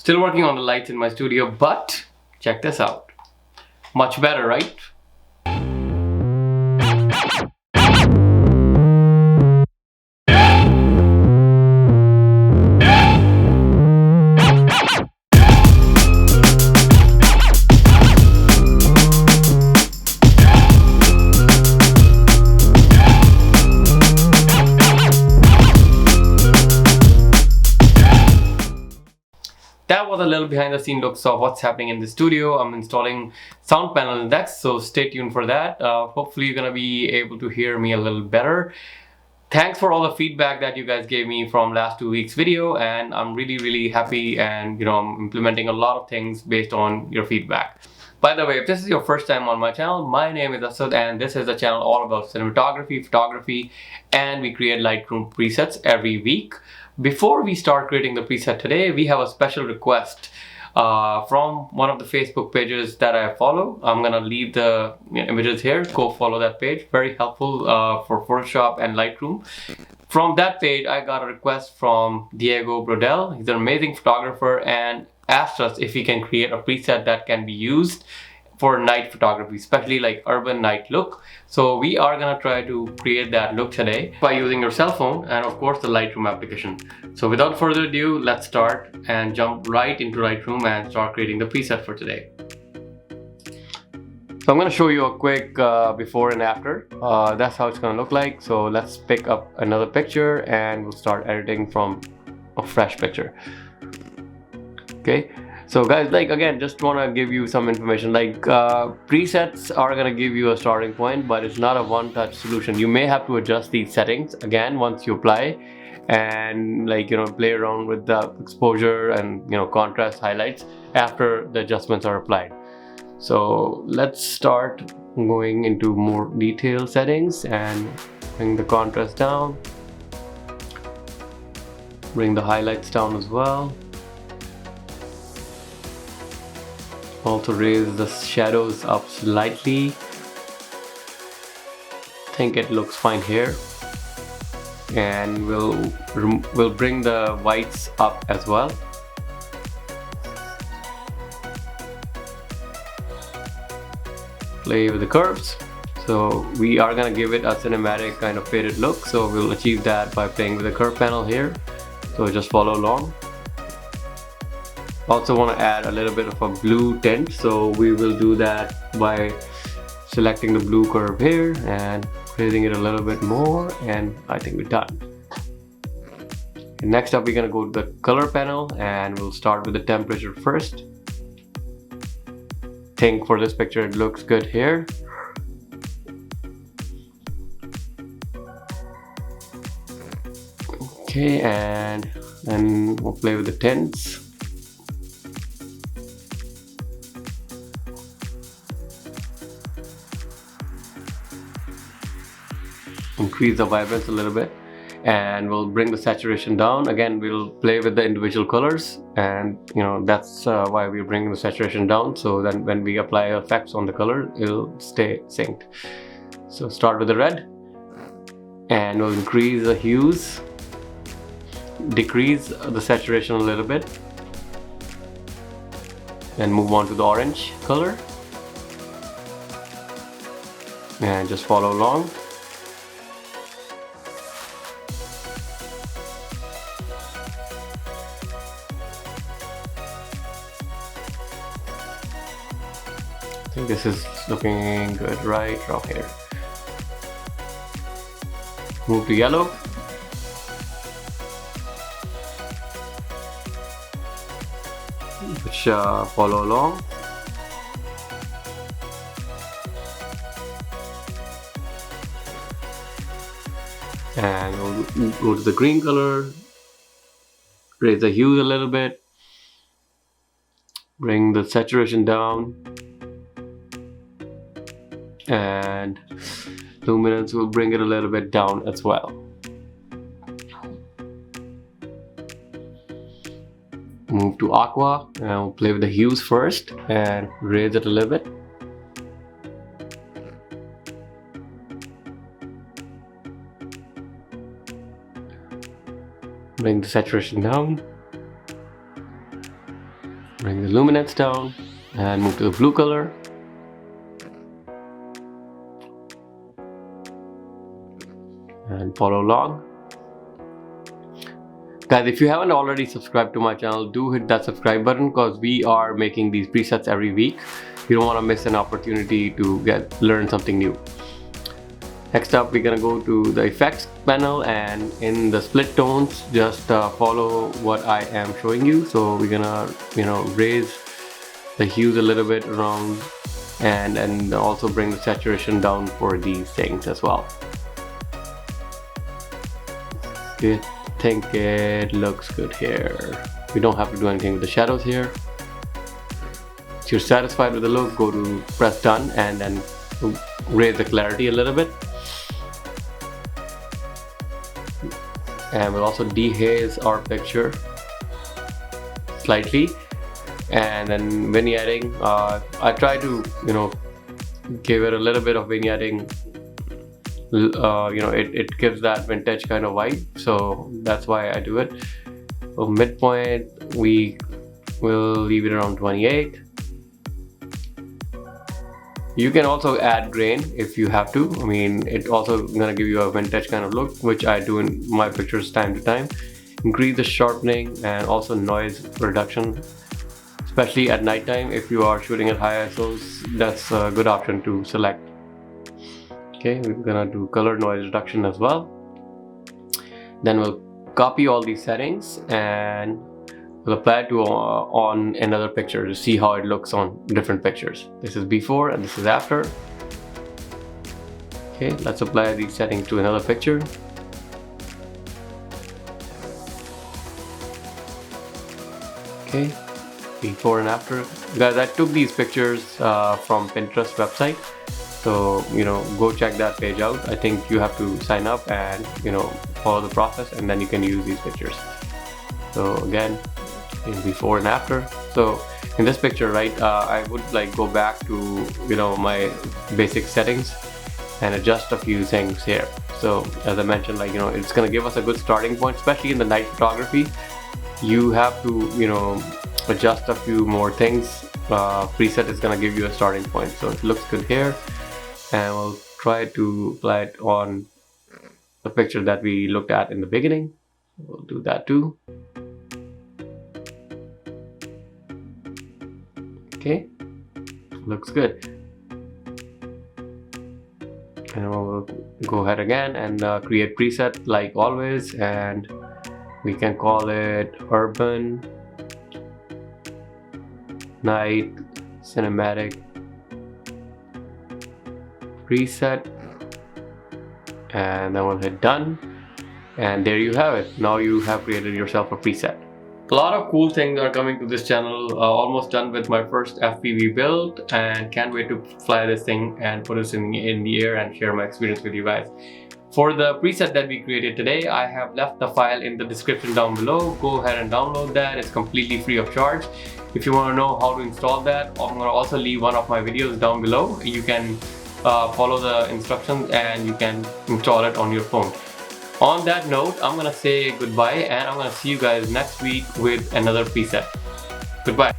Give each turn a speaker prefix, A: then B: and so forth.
A: Still working on the lights in my studio, but check this out. Much better, right? That was a little behind the scene looks of what's happening in the studio. I'm installing sound panel index, so stay tuned for that. Hopefully you're gonna be able to hear me a little better. Thanks for all the feedback that you guys gave me from last 2 weeks video, and I'm really happy, and I'm implementing a lot of things based on your feedback. By the way, if this is your first time on my channel, my name is Asad and this is a channel all about cinematography, photography, and we create Lightroom presets every week. Before we start creating the preset today, we have a special request from one of the Facebook pages that I follow. I'm gonna leave the images here. Go follow that page. Very helpful for Photoshop and Lightroom. From that page, I got a request from Diego Brodel. He's an amazing photographer and asked us if we can create a preset that can be used for night photography, especially like urban night look. So we are gonna try to create that look today by using your cell phone and of course the Lightroom application. So without further ado, let's start and jump right into Lightroom and start creating the preset for today. So I'm gonna show you a quick before and after. That's how it's gonna look like. So let's pick up another picture and we'll start editing from a fresh picture. Okay. So guys, like again, just want to give you some information. Like presets are going to give you a starting point, but it's not a one-touch solution. You may have to adjust these settings again once you apply and play around with the exposure and contrast, highlights after the adjustments are applied. So let's start going into more detailed settings and bring the contrast down, bring the highlights down as well. Also raise the shadows up slightly. I think it looks fine here. And we'll bring the whites up as well. Play with the curves. So we are gonna give it a cinematic kind of faded look. So we'll achieve that by playing with the curve panel here. So just follow along. Also want to add a little bit of a blue tint, so we will do that by selecting the blue curve here and raising it a little bit more, and I think we're done. And next up we're gonna go to the color panel and we'll start with the temperature first. I think for this picture it looks good here. Okay, and then we'll play with the tints. Increase the vibrance a little bit, and we'll bring the saturation down. Again, we'll play with the individual colors, and that's why we're bringing the saturation down, so then when we apply effects on the color, it'll stay synced. So start with the red, and we'll increase the hues, decrease the saturation a little bit, and move on to the orange color, and just follow along. I think this is looking good right around here. Move to yellow. Which follow along. And we'll go to the green color. Raise the hue a little bit. Bring the saturation down. And luminance will bring it a little bit down as well. Move to aqua and we'll play with the hues first and raise it a little bit. Bring the saturation down. Bring the luminance down and move to the blue color. And follow along. Guys, if you haven't already subscribed to my channel, do hit that subscribe button because we are making these presets every week. You don't want to miss an opportunity to learn something new. Next up, we're gonna go to the effects panel, and in the split tones, just follow what I am showing you. So we're gonna, raise the hues a little bit around, and also bring the saturation down for these things as well. I think it looks good here. We don't have to do anything with the shadows here. If you're satisfied with the look, go to press done and then raise the clarity a little bit. And we'll also dehaze our picture slightly. And then vignetting, I try to give it a little bit of vignetting. It gives that vintage kind of vibe, so that's why I do it. So midpoint, we will leave it around 28. You can also add grain if you have to. I mean, it's also gonna give you a vintage kind of look, which I do in my pictures time to time. Increase the sharpening and also noise reduction, especially at nighttime. If you are shooting at high ISOs, that's a good option to select. Okay, we're gonna do color noise reduction as well. Then we'll copy all these settings and we'll apply it to on another picture to see how it looks on different pictures. This is before and this is after. Okay, let's apply these settings to another picture. Okay, before and after. Guys, I took these pictures from Pinterest website. So, go check that page out. I think you have to sign up and, follow the process, and then you can use these pictures. So again, in before and after. So in this picture, right, I would go back to, my basic settings and adjust a few things here. So as I mentioned, it's going to give us a good starting point, especially in the night photography. You have to, adjust a few more things. Preset is going to give you a starting point. So it looks good here. And we'll try to apply it on the picture that we looked at in the beginning. We'll do that too. Okay, looks good. And we'll go ahead again and create preset like always, and we can call it Urban Night Cinematic Preset, and then we'll hit done, and there you have it. Now you have created yourself a preset. A lot of cool things are coming to this channel. Almost done with my first FPV build, and can't wait to fly this thing and put this in the air and share my experience with you guys. For the preset that we created today, I have left the file in the description down below. Go ahead and download that. It's completely free of charge. If you want to know how to install that, I'm going to also leave one of my videos down below. You can follow the instructions and you can install it on your phone. On that note, I'm gonna say goodbye, and I'm gonna see you guys next week with another preset. Goodbye.